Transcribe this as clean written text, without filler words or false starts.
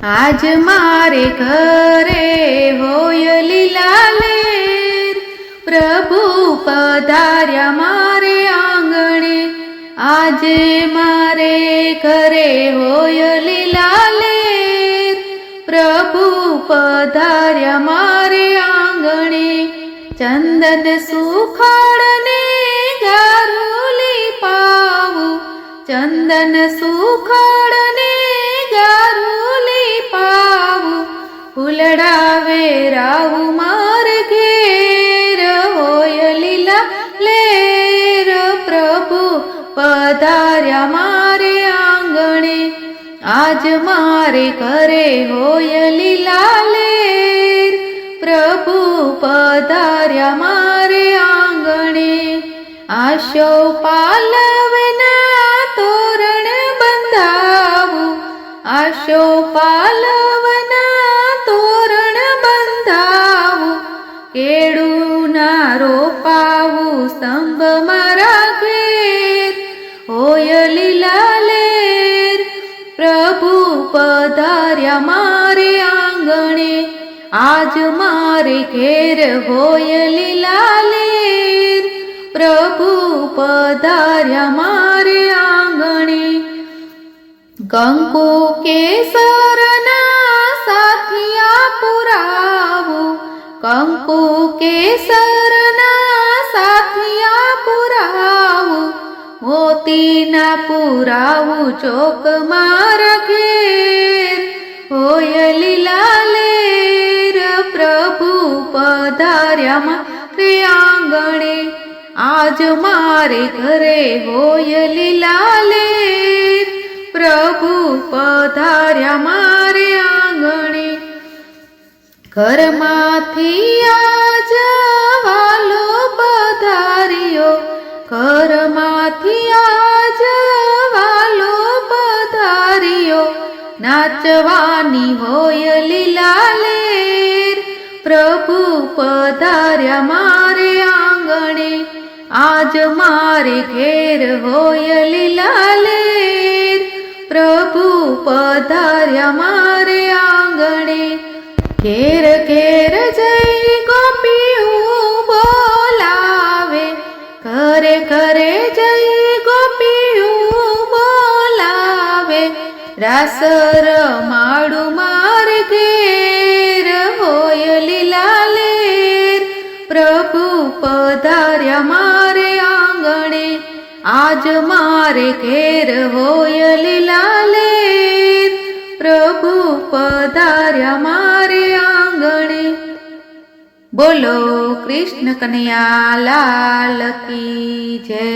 આજ મારે ઘરે હોય લીલા લેર, પ્રભુ પધાર્યા મારે આંગણે. આજે મારે ઘરે હોય લીલા લેર, પ્રભુ પધાર્યા મારે આંગણે. ચંદન સુખડને ગારુલી પાવું, ચંદન સુખડને ગારુલી પાવું, ફૂલડા વેરાવું મારે ઘેર હોય લીલા લેર, પ્રભુ પધાર્યા મારે આંગણે. આજ મારે ઘરે હોય લીલા લેર, પ્રભુ પધાર્યા મારે આંગણે. આશો પાલવના તોરણ બંધાવું, આશો પાલવના તોરણ બંધાવું, કેળું ના રોપાવું સ્તંભ મારા ઘેર હોય લીલા લેર, પ્રભુ પધાર્યા મારે આંગણે. આજ મારે ઘેર હોય લીલા લેર, પ્રભુ પધાર્યા મારે આંગણે. કંકુ કેસરના સાથિયા પુરાવું, કંકુ કેસરના સાથિયા પુરાવું, મોતીના પુરાવું ચોક મારા ઘેર હોય લીલા લેર, પ્રભુ પધાર્યા મારે આંગણે. આજ મારે ઘરે હોય લીલા લેર, પ્રભુ પધાર્યા મારે આંગણે. ઘરમાંથી આજ વાલો પધાર્યો, ઘરમાંથી આજ વાલો પધાર્યો, નાચવાની હોય લીલા લેર, પ્રભુ પધાર્યા મારે આંગણે. આજ મારે ઘેર હોય લીલા લેર, પ્રભુ પધાર્યા મારે આંગણે. ઘેર ઘેર જઈ ગોપીયું બોલાવે, ઘરે ઘરે જઈ ગોપીયું બોલાવે, રાસ રમાડું મારે ઘેર હોય લીલા લેર, પ્રભુ પધાર્યા મારે આંગણે. આજ મારે ઘેર હોય લીલા લેર, પ્રભુ પધાર્યા મારે આંગણે. બોલો કૃષ્ણ કનૈયા લાલ કી જય.